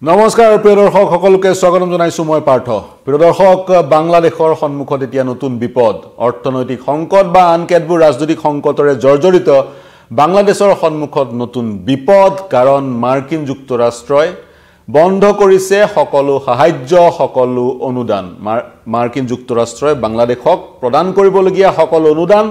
নমস্কাৰ প্ৰিয় দৰ্শক সকলোকে স্বাগতম জনাইছো মই পাৰ্থ প্ৰিয় দৰ্শক বাংলাদেশৰ সন্মুখত এতিয়া নতুন বিপদ অৰ্থনৈতিক সংকট বা আনকেতবোৰ ৰাজনৈতিক সংকটৰে জৰ্জৰিত বাংলাদেশৰ সন্মুখত নতুন বিপদ কাৰণ মাৰ্কিন যুক্তৰাষ্ট্ৰই বন্ধ কৰিছে সকলো সাহায্য সকলো অনুদান মাৰ্কিন যুক্তৰাষ্ট্ৰই বাংলাদেশক প্ৰদান কৰিবলগীয়া সকলো অনুদান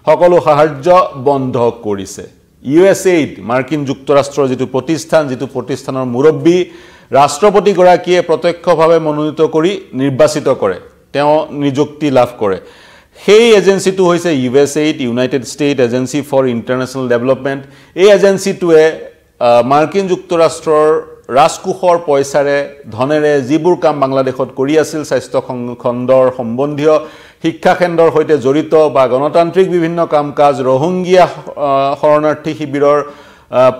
সকলো সাহায্য বন্ধ কৰিছে USAID মাৰ্কিন যুক্তৰাষ্ট্ৰৰ যেটো প্ৰতিষ্ঠানৰ মুৰব্বী ৰাষ্ট্ৰপতি গৰাকীয়ে প্ৰত্যক্ষভাৱে মনোনীত কৰি নিৰ্বাচিত কৰে তেওঁ নিযুক্তি লাভ কৰে সেই এজেন্সিটো হৈছে USAID united state agency for international development এই এজেন্সিটোৱে মাৰ্কিন যুক্তৰাষ্ট্ৰৰ ৰাজকোষৰ পইচাৰে ধনেৰে যিবোৰ কাম বাংলাদেশত কৰি আছিল স্বাস্থ্য খণ্ডৰ সম্বন্ধীয় শিক্ষা কেন্দ্ৰৰ হৈতে জড়িত বা গণতান্ত্ৰিক বিভিন্ন কাম-কাজ ৰোহিঙ্গিয়া শৰণাৰ্থী শিবিৰৰ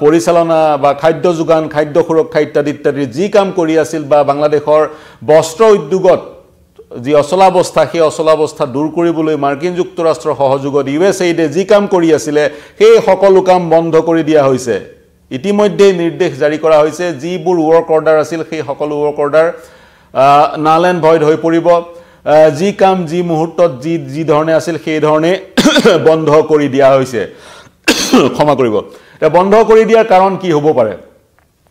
পৰিচালনা বা খাদ্য যোগান খাদ্য সুৰক্ষা ইত্যাদি যি কাম কৰি আছিল বা বাংলাদেশৰ বস্ত্ৰ উদ্যোগত যি অচলাৱস্থা সেই অচলাৱস্থা দূৰ কৰিবলৈ মাৰ্কিন যুক্তৰাষ্ট্ৰৰ সহযোগত USAID যি কাম কৰি আছিল সেই সকলো কাম বন্ধ কৰি দিয়া হৈছে ইতিমধ্যে নিৰ্দেশ জাৰি কৰা হৈছে যিবোৰ ৱৰ্ক অৰ্ডাৰ আছিল সেই সকলো ৱৰ্ক অৰ্ডাৰ নাল এণ্ড ভইড হৈ পৰিব যি কাম যি মুহূৰ্তত যি ধৰণে আছিল সেই ধৰণে বন্ধ কৰি দিয়া হৈছে ক্ষমা কৰিব এটা বন্ধ কৰি দিয়াৰ কাৰণ কি হ'ব পাৰে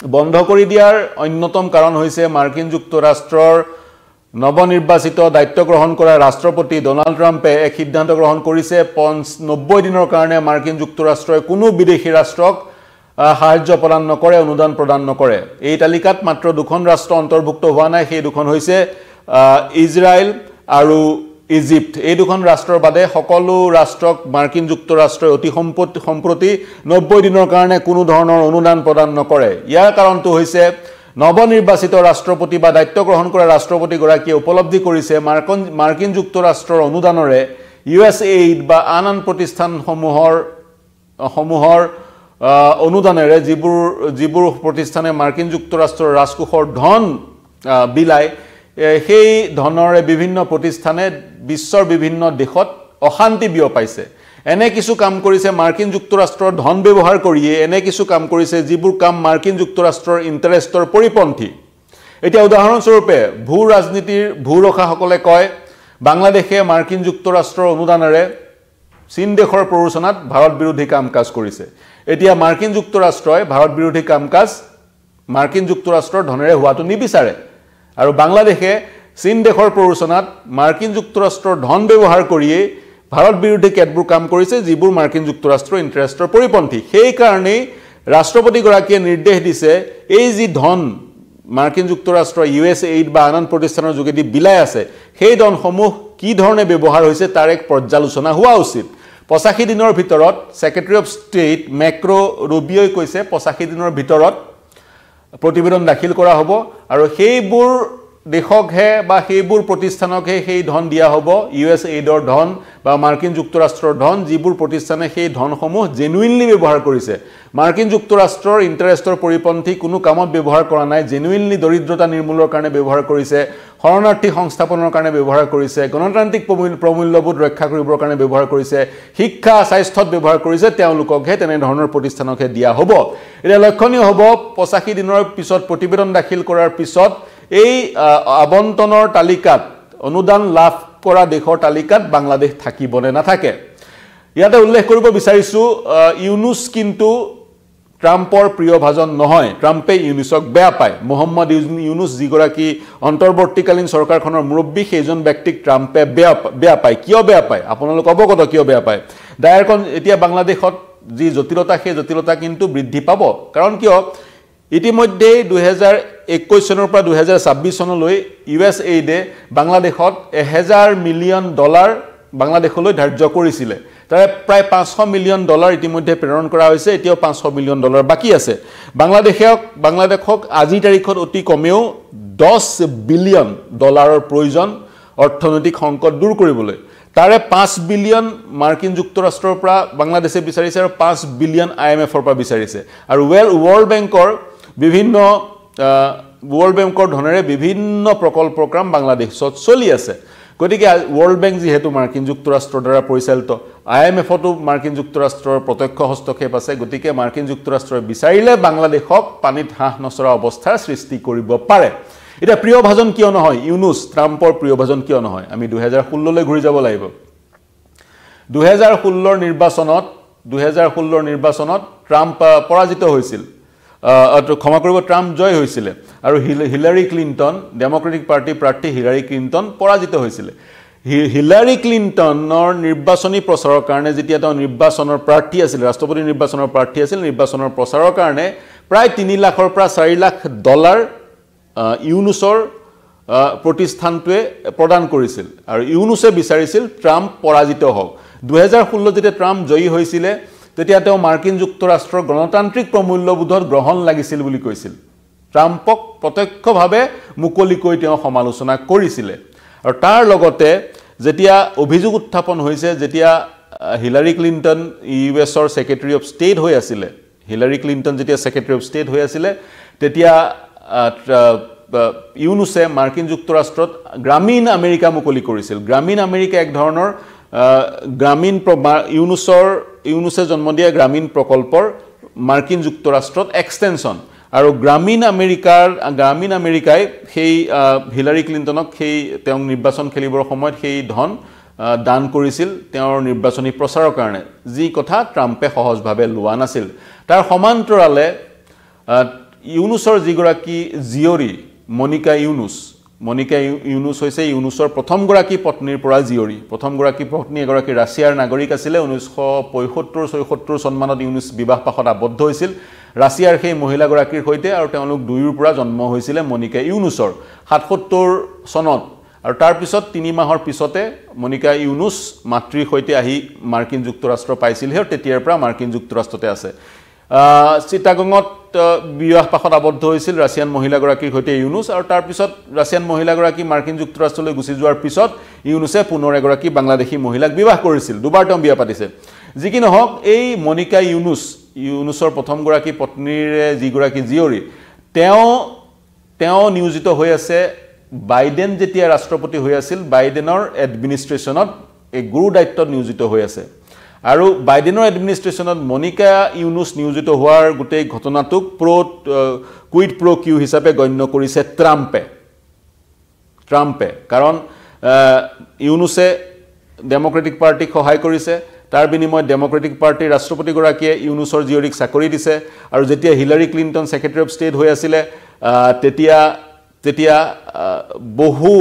বন্ধ কৰি দিয়াৰ অন্যতম কাৰণ হৈছে মাৰ্কিন যুক্তৰাষ্ট্ৰৰ নৱনিৰ্বাচিত দায়িত্ব গ্ৰহণ কৰা ৰাষ্ট্ৰপতি ডোনাল্ড ট্ৰাম্পে এক সিদ্ধান্ত গ্ৰহণ কৰিছে 90 দিনৰ কাৰণে মাৰ্কিন যুক্তৰাষ্ট্ৰই কোনো বিদেশী ৰাষ্ট্ৰক সাহায্য প্ৰদান নকৰে অনুদান প্ৰদান নকৰে এই তালিকাত মাত্ৰ দুখন ৰাষ্ট্ৰ অন্তৰ্ভুক্ত হোৱা নাই সেই দুখন হৈছে ইজৰাইল আৰু ইজিপ্ট এই দুখন ৰাষ্ট্ৰৰ বাদে সকলো ৰাষ্ট্ৰক মাৰ্কিন যুক্তৰাষ্ট্ৰই অতি সম্প্ৰতি 90 দিনৰ কাৰণে কোনো ধৰণৰ অনুদান প্ৰদান নকৰে ইয়াৰ কাৰণটো হৈছে নৱনিৰ্বাচিত ৰাষ্ট্ৰপতি বা দায়িত্ব গ্ৰহণ কৰা ৰাষ্ট্ৰপতি গৰাকীয়ে উপলব্ধি কৰিছে মাৰ্কিন যুক্তৰাষ্ট্ৰৰ অনুদানৰে USAID বা আন প্ৰতিষ্ঠানসমূহৰ অনুদানেৰে যিবোৰ প্ৰতিষ্ঠানে মাৰ্কিন যুক্তৰাষ্ট্ৰৰ ৰাজকোষৰ ধন বিলাই সেই ধনৰে বিভিন্ন প্ৰতিষ্ঠানে বিশ্বৰ বিভিন্ন দেশত অশান্তি বিয়পাইছে এনে কিছু কাম কৰিছে মাৰ্কিন যুক্তৰাষ্ট্ৰৰ ধন ব্যৱহাৰ কৰিয়ে এনে কিছু কাম কৰিছে যিবোৰ কাম মাৰ্কিন যুক্তৰাষ্ট্ৰৰ ইন্টাৰেষ্টৰ পৰিপন্থী এতিয়া উদাহৰণস্বৰূপে ৰাজনীতিৰ ৰখাসকলে কয় বাংলাদেশে মাৰ্কিন যুক্তৰাষ্ট্ৰৰ অনুদানেৰে চীন দেশৰ প্ৰৰোচনাত ভাৰত বিৰোধী কাম-কাজ কৰিছে এতিয়া মাৰ্কিন যুক্তৰাষ্ট্ৰই ভাৰত বিৰোধী কাম-কাজ মাৰ্কিন যুক্তৰাষ্ট্ৰৰ ধনেৰে হোৱাটো নিবিচাৰে আৰু বাংলাদেশে চীন দেশৰ প্ৰৰোচনাত মাৰ্কিন যুক্তৰাষ্ট্ৰৰ ধন ব্যৱহাৰ কৰিয়ে ভাৰত বিৰোধী কেতবোৰ কাম কৰিছে যিবোৰ মাৰ্কিন যুক্তৰাষ্ট্ৰৰ ইন্টাৰেষ্টৰ পৰিপন্থী সেই কাৰণে ৰাষ্ট্ৰপতি গৰাকীয়ে নিৰ্দেশ দিছে এই যি ধন মাৰ্কিন যুক্তৰাষ্ট্ৰৰ USAID বা আন প্ৰতিষ্ঠানৰ যোগেদি বিলাই আছে সেই ধনসমূহ কি ধৰণে ব্যৱহাৰ হৈছে তাৰ এক পৰ্যালোচনা হোৱা উচিত 85 দিনৰ ভিতৰত সেক্ৰেটাৰী অফ ষ্টেট মেক্ৰো ৰুবিঅই কৈছে 85 দিনৰ ভিতৰত প্ৰতিবেদন দাখিল কৰা হ'ব আৰু সেইবোৰ দেশকহে বা সেইবোৰ প্ৰতিষ্ঠানকহে সেই ধন দিয়া হ'ব USAIDৰ ধন বা মাৰ্কিন যুক্তৰাষ্ট্ৰৰ ধন যিবোৰ প্ৰতিষ্ঠানে সেই ধনসমূহ জেনুইনলি ব্যৱহাৰ কৰিছে মাৰ্কিন যুক্তৰাষ্ট্ৰৰ ইন্টাৰেষ্টৰ পৰিপন্থী কোনো কামত ব্যৱহাৰ কৰা নাই জেনুইনলি দৰিদ্ৰতা নিৰ্মূলৰ কাৰণে ব্যৱহাৰ কৰিছে শৰণাৰ্থী সংস্থাপনৰ কাৰণে ব্যৱহাৰ কৰিছে গণতান্ত্ৰিক প্ৰমূল্যবোধ ৰক্ষা কৰিবৰ কাৰণে ব্যৱহাৰ কৰিছে শিক্ষা স্বাস্থ্যত ব্যৱহাৰ কৰিছে তেওঁলোককহে তেনে ধৰণৰ প্ৰতিষ্ঠানকহে দিয়া হ'ব এটা লক্ষণীয় হ'ব 85 দিনৰ পিছত প্ৰতিবেদন দাখিল কৰাৰ পিছত এই আবণ্টনৰ তালিকাত অনুদান লাভ কৰা দেশৰ তালিকাত বাংলাদেশ থাকিবনে নাথাকে ইয়াতে উল্লেখ কৰিব বিচাৰিছো ইউনুস কিন্তু ট্ৰাম্পৰ প্ৰিয় ভাজন নহয় ট্ৰাম্পে ইউনুসক বেয়া পায় মোহাম্মদ ইউনুস যিগৰাকী অন্তৰ্বৰ্তীকালীন চৰকাৰখনৰ মুৰব্বী সেইজন ব্যক্তিক ট্ৰাম্পে বেয়া পায় কিয় বেয়া পায় আপোনালোক অৱগত কিয় বেয়া পায় দায়ৰখন এতিয়া বাংলাদেশত যি জটিলতা সেই জটিলতা কিন্তু বৃদ্ধি পাব কাৰণ কিয় ইতিমধ্যে 2021 চনৰ পৰা 2026 চনলৈ USAID বাংলাদেশত $1000 মিলিয়ন বাংলাদেশলৈ ধাৰ্য কৰিছিল তাৰে প্ৰায় $500 মিলিয়ন ইতিমধ্যে প্ৰেৰণ কৰা হৈছে এতিয়াও $500 মিলিয়ন বাকি আছে বাংলাদেশক আজি তাৰিখত অতি কমেও $10 বিলিয়ন প্ৰয়োজন অৰ্থনৈতিক সংকট দূৰ কৰিবলৈ তাৰে 5 বিলিয়ন মাৰ্কিন যুক্তৰাষ্ট্ৰৰ পৰা বাংলাদেশে বিচাৰিছে আৰু 5 বিলিয়ন IMFৰ পৰা বিচাৰিছে আৰু ৱৰ্ল্ড বেংকৰ ধনেৰে বিভিন্ন প্ৰকল্প প্ৰগ্ৰাম বাংলাদেশত চলি আছে গতিকে ৱৰ্ল্ড বেংক যিহেতু মাৰ্কিন যুক্তৰাষ্ট্ৰৰ দ্বাৰা পৰিচালিত IMFতো মাৰ্কিন যুক্তৰাষ্ট্ৰৰ প্ৰত্যক্ষ হস্তক্ষেপ আছে গতিকে মাৰ্কিন যুক্তৰাষ্ট্ৰই বিচাৰিলে বাংলাদেশক পানীত হাঁহ নচৰা অৱস্থাৰ সৃষ্টি কৰিব পাৰে এটা প্ৰিয় ভাজন কিয় নহয় ইউনুছ ট্ৰাম্পৰ প্ৰিয় ভাজন কিয় নহয় আমি 2016 লৈ ঘূৰি যাব লাগিব 2016 নিৰ্বাচনত ট্ৰাম্প পৰাজিত হৈছিল ক্ষমা কৰিব ট্ৰাম্প জয় হৈছিল আৰু হিলাৰী ক্লিন্টন ডেমোক্ৰেটিক পাৰ্টি প্ৰাৰ্থী হিলাৰী ক্লিন্টন পৰাজিত হৈছিল হিলাৰী ক্লিন্টনৰ নিৰ্বাচনী প্ৰচাৰৰ কাৰণে যেতিয়া তেওঁ নিৰ্বাচনৰ প্ৰাৰ্থী আছিল ৰাষ্ট্ৰপতি নিৰ্বাচনৰ প্ৰাৰ্থী আছিল নিৰ্বাচনৰ প্ৰচাৰৰ কাৰণে প্ৰায় 3 লাখৰ পৰা 4 লাখ ডলাৰ ইউনুছৰ প্ৰতিষ্ঠানটোৱে প্ৰদান কৰিছিল আৰু ইউনুছে বিচাৰিছিল ট্ৰাম্প পৰাজিত হওক 2016 যেতিয়া ট্ৰাম্প জয়ী হৈছিল তেতিয়া তেওঁ মাৰ্কিন যুক্তৰাষ্ট্ৰৰ গণতান্ত্ৰিক প্ৰমূল্যবোধত গ্ৰহণ লাগিছিল বুলি কৈছিল ট্ৰাম্পক প্ৰত্যক্ষভাৱে মুকলিকৈ তেওঁ সমালোচনা কৰিছিল আৰু তাৰ লগতে যেতিয়া অভিযোগ উত্থাপন হৈছে যেতিয়া Hillary Clinton ইউএছৰ secretary of state হৈ আছিল হিলাৰী ক্লিন্টন যেতিয়া সেক্ৰেটাৰী অফ ষ্টেট হৈ আছিল তেতিয়া ইউনুছে মাৰ্কিন যুক্তৰাষ্ট্ৰত গ্ৰামীণ আমেৰিকা মুকলি কৰিছিল গ্ৰামীণ আমেৰিকা এক ধৰণৰ গ্ৰামীণ ইউনুছে জন্ম দিয়া গ্ৰামীণ প্ৰকল্পৰ মাৰ্কিন যুক্তৰাষ্ট্ৰত এক্সটেনশন আৰু গ্ৰামীণ আমেৰিকাই সেই হিলাৰী ক্লিন্টনক সেই তেওঁ নিৰ্বাচন খেলিবৰ সময়ত সেই ধন দান কৰিছিল তেওঁৰ নিৰ্বাচনী প্ৰচাৰৰ কাৰণে যি কথা ট্ৰাম্পে সহজভাৱে লোৱা নাছিল তাৰ সমান্তৰালে ইউনুছৰ যিগৰাকী জীয়ৰী মনিকা ইউনুছ হৈছে ইউনুছৰ প্ৰথমগৰাকী পত্নীৰ পৰা জীয়ৰী প্ৰথমগৰাকী পত্নী এগৰাকী ৰাছিয়াৰ নাগৰিক আছিল 1975-76 চনমানত ইউনুছ বিবাহপাশত আবদ্ধ হৈছিল ৰাছিয়াৰ সেই মহিলাগৰাকীৰ সৈতে আৰু তেওঁলোক দুয়োৰ পৰা জন্ম হৈছিল মনিকা ইউনুছৰ 77 চনত আৰু তাৰ পিছত 3 মাহৰ পিছতে মনিকা ইউনুছ মাতৃৰ সৈতে আহি মাৰ্কিন যুক্তৰাষ্ট্ৰ পাইছিল আৰু তেতিয়াৰ পৰা মাৰ্কিন যুক্তৰাষ্ট্ৰতে আছে চিটাগঙত বিবাহপাশত আবদ্ধ হৈছিল ৰাছিয়ান মহিলাগৰাকীৰ সৈতে ইউনুছ আৰু তাৰ পিছত ৰাছিয়ান মহিলাগৰাকী মাৰ্কিন যুক্তৰাষ্ট্ৰলৈ গুচি যোৱাৰ পিছত ইউনুছে পুনৰ এগৰাকী বাংলাদেশী মহিলাক বিবাহ কৰিছিল দুবাৰ তেওঁ বিয়া পাতিছে যি কি নহওক এই মনিকা ইউনুছৰ প্ৰথমগৰাকী পত্নীৰে যিগৰাকী জীয়ৰী তেওঁ নিয়োজিত হৈ আছে বাইডেন যেতিয়া ৰাষ্ট্ৰপতি হৈ আছিল বাইডেনৰ এডমিনিষ্ট্ৰেশ্যনত এক গুৰু দায়িত্বত নিয়োজিত হৈ আছে আৰু বাইডেনৰ এডমিনিষ্ট্ৰেশ্যনত মনিকা ইউনুছ নিয়োজিত হোৱাৰ গোটেই ঘটনাটোক কুইড প্ৰ কিউ হিচাপে গণ্য কৰিছে ট্ৰাম্পে কাৰণ ইউনুছে ডেমোক্ৰেটিক পাৰ্টিক সহায় কৰিছে তাৰ বিনিময়ত ডেমোক্ৰেটিক পাৰ্টিৰ ৰাষ্ট্ৰপতিগৰাকীয়ে ইউনুছৰ জীয়ৰীক চাকৰি দিছে আৰু যেতিয়া Hillary Clinton secretary of state হৈ আছিল তেতিয়া বহু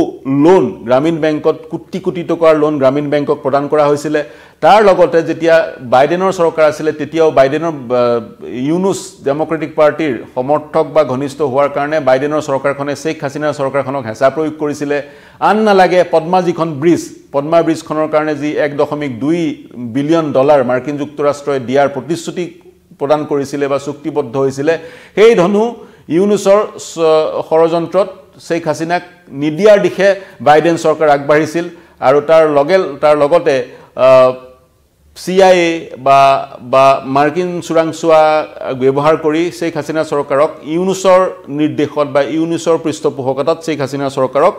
লোন গ্ৰামীণ বেংকত কোটি টকাৰ লোন গ্ৰামীণ বেংকক প্ৰদান কৰা হৈছিল তাৰ লগতে যেতিয়া বাইডেনৰ চৰকাৰ আছিল তেতিয়াও বাইডেনৰ ইউনুছ ডেমোক্ৰেটিক পাৰ্টিৰ সমৰ্থক বা ঘনিষ্ঠ হোৱাৰ কাৰণে বাইডেনৰ চৰকাৰখনে শেখ হাছিনাৰ চৰকাৰখনক হেঁচা প্ৰয়োগ কৰিছিল আন নালাগে পদ্মা ব্ৰিজখনৰ কাৰণে যি 1.2 বিলিয়ন ডলাৰ মাৰ্কিন যুক্তৰাষ্ট্ৰই দিয়াৰ প্ৰতিশ্ৰুতি প্ৰদান কৰিছিল বা চুক্তিবদ্ধ হৈছিল সেই ধনু ইউনুছৰ ষড়যন্ত্ৰত শেখ হাছিনাক নিদিয়াৰ দিশে বাইডেন চৰকাৰ আগবাঢ়িছিল আৰু তাৰ লগতে CIA বা মাৰ্কিন চোৰাংচোৱা ব্যৱহাৰ কৰি শেখ হাছিনা চৰকাৰক ইউনুছৰ নিৰ্দেশত বা ইউনুছৰ পৃষ্ঠপোষকতাত শেখ হাছিনা চৰকাৰক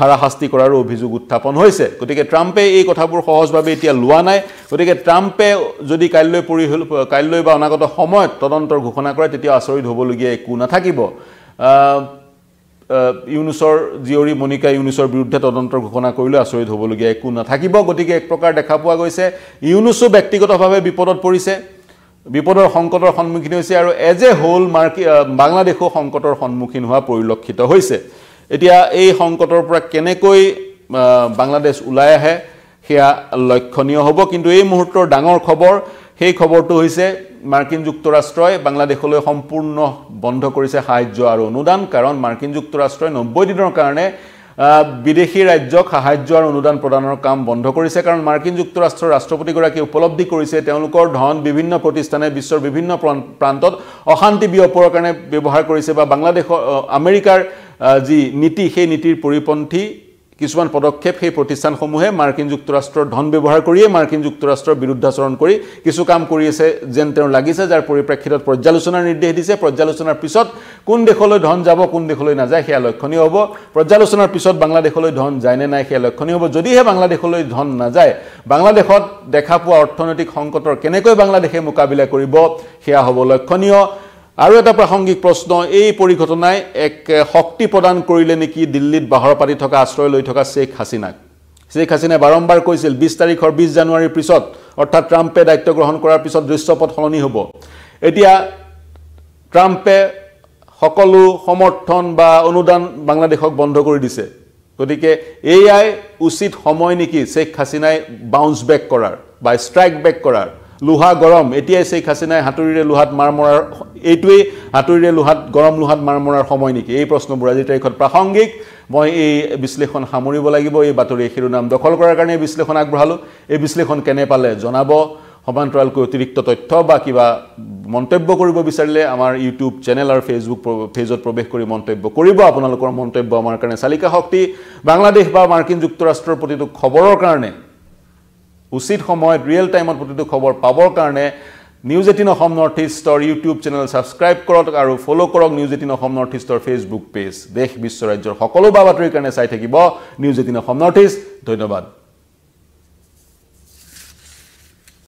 হাৰাশাস্তি কৰাৰ অভিযোগ উত্থাপন হৈছে গতিকে ট্ৰাম্পে এই কথাবোৰ সহজভাৱে এতিয়া লোৱা নাই গতিকে ট্ৰাম্পে যদি কাইলৈ বা অনাগত সময়ত তদন্তৰ ঘোষণা কৰে তেতিয়া আচৰিত হ'বলগীয়া একো নাথাকিব ইউনুছৰ জীয়ৰী মনিকা ইউনুছৰ বিৰুদ্ধে তদন্তৰ ঘোষণা কৰিলে আচৰিত হ'বলগীয়া একো নাথাকিব গতিকে এক প্ৰকাৰ দেখা পোৱা গৈছে ইউনুছো ব্যক্তিগতভাৱে বিপদত পৰিছে বিপদৰ সংকটৰ সন্মুখীন হৈছে আৰু এজ এ হোল বাংলাদেশো সংকটৰ সন্মুখীন হোৱা পৰিলক্ষিত হৈছে এতিয়া এই সংকটৰ পৰা কেনেকৈ বাংলাদেশ ওলাই আহে সেয়া লক্ষণীয় হ'ব কিন্তু এই মুহূৰ্তৰ ডাঙৰ খবৰ সেই খবৰটো হৈছে মাৰ্কিন যুক্তৰাষ্ট্ৰই বাংলাদেশলৈ সম্পূৰ্ণ বন্ধ কৰিছে সাহায্য আৰু অনুদান কাৰণ মাৰ্কিন যুক্তৰাষ্ট্ৰই 90 দিনৰ কাৰণে বিদেশী ৰাজ্যক সাহায্য আৰু অনুদান প্ৰদানৰ কাম বন্ধ কৰিছে কাৰণ মাৰ্কিন যুক্তৰাষ্ট্ৰৰ ৰাষ্ট্ৰপতিগৰাকীয়ে উপলব্ধি কৰিছে তেওঁলোকৰ ধন বিভিন্ন প্ৰতিষ্ঠানে বিশ্বৰ বিভিন্ন প্ৰান্তত অশান্তি বিয়পোৱাৰ কাৰণে ব্যৱহাৰ কৰিছে বা বাংলাদেশৰ আমেৰিকাৰ যি নীতি সেই নীতিৰ পৰিপন্থী কিছুমান পদক্ষেপ সেই প্ৰতিষ্ঠানসমূহে মাৰ্কিন যুক্তৰাষ্ট্ৰৰ ধন ব্যৱহাৰ কৰিয়ে মাৰ্কিন যুক্তৰাষ্ট্ৰৰ বিৰুদ্ধাচৰণ কৰি কিছু কাম কৰি আছে যেন তেওঁ লাগিছে যাৰ পৰিপ্ৰেক্ষিতত পৰ্যালোচনাৰ নিৰ্দেশ দিছে পৰ্যালোচনাৰ পিছত কোন দেশলৈ ধন যাব কোন দেশলৈ নাযায় সেয়া লক্ষণীয় হ'ব পৰ্যালোচনাৰ পিছত বাংলাদেশলৈ ধন যায় নে নাই সেয়া লক্ষণীয় হ'ব যদিহে বাংলাদেশলৈ ধন নাযায় বাংলাদেশত দেখা পোৱা অৰ্থনৈতিক সংকটৰ কেনেকৈ বাংলাদেশে মোকাবিলা কৰিব সেয়া হ'ব লক্ষণীয় আৰু এটা প্ৰাসংগিক প্ৰশ্ন এই পৰিঘটনাই এক শক্তি প্ৰদান কৰিলে নেকি দিল্লীত বাহৰ পাতি থকা আশ্ৰয় লৈ থকা শেখ হাসিনাই বাৰম্বাৰ কৈছিল 20 তাৰিখৰ 20 জানুৱাৰীৰ পিছত অৰ্থাৎ ট্ৰাম্পে দায়িত্ব গ্ৰহণ কৰাৰ পিছত দৃশ্যপট সলনি হ'ব এতিয়া ট্ৰাম্পে সকলো সমৰ্থন বা অনুদান বাংলাদেশক বন্ধ কৰি দিছে গতিকে এআই উচিত সময় নেকি শেখ হাসিনাই বাউন্স বেক কৰাৰ বা ষ্ট্ৰাইক বেক কৰাৰ লোহা গৰম এতিয়াই শেখ হাসিনাই হাতুৰিৰে লোহাত মাৰ মৰাৰ এইটোৱে হাতুৰিৰে লোহাত গৰম লোহাত মাৰ মৰাৰ সময় নেকি এই প্ৰশ্নবোৰ আজি তাৰিখত প্ৰাসংগিক মই এই বিশ্লেষণ সামৰিব লাগিব এই বাতৰি শিৰোনাম দখল কৰাৰ কাৰণে বিশ্লেষণ আগবঢ়ালো এই বিশ্লেষণ কেনে পালে জনাব সমান্তৰালকৈ অতিৰিক্ত তথ্য বা কিবা মন্তব্য কৰিব বিচাৰিলে আমাৰ ইউটিউব চেনেল আৰু ফেচবুক পেজত প্ৰৱেশ কৰি মন্তব্য কৰিব আপোনালোকৰ মন্তব্য আমাৰ কাৰণে চালিকা শক্তি বাংলাদেশ বা মাৰ্কিন যুক্তৰাষ্ট্ৰৰ প্ৰতিটো খবৰৰ কাৰণে উচিত সময়ত ৰিয়েল টাইমত প্ৰতিটো খবৰ পাবৰ কাৰণে নিউজ 18 অসম নৰ্থ ইষ্টৰ ইউটিউব চেনেল সাবস্ক্ৰাইব কৰক আৰু ফলো কৰক নিউজ 18 অসম নৰ্থ ইষ্টৰ ফেচবুক পেজ দেশ বিশ্ব ৰাজ্যৰ সকলো বাতৰিৰ কাৰণে চাই থাকিব নিউজ 18 অসম নৰ্থ ইষ্ট ধন্যবাদ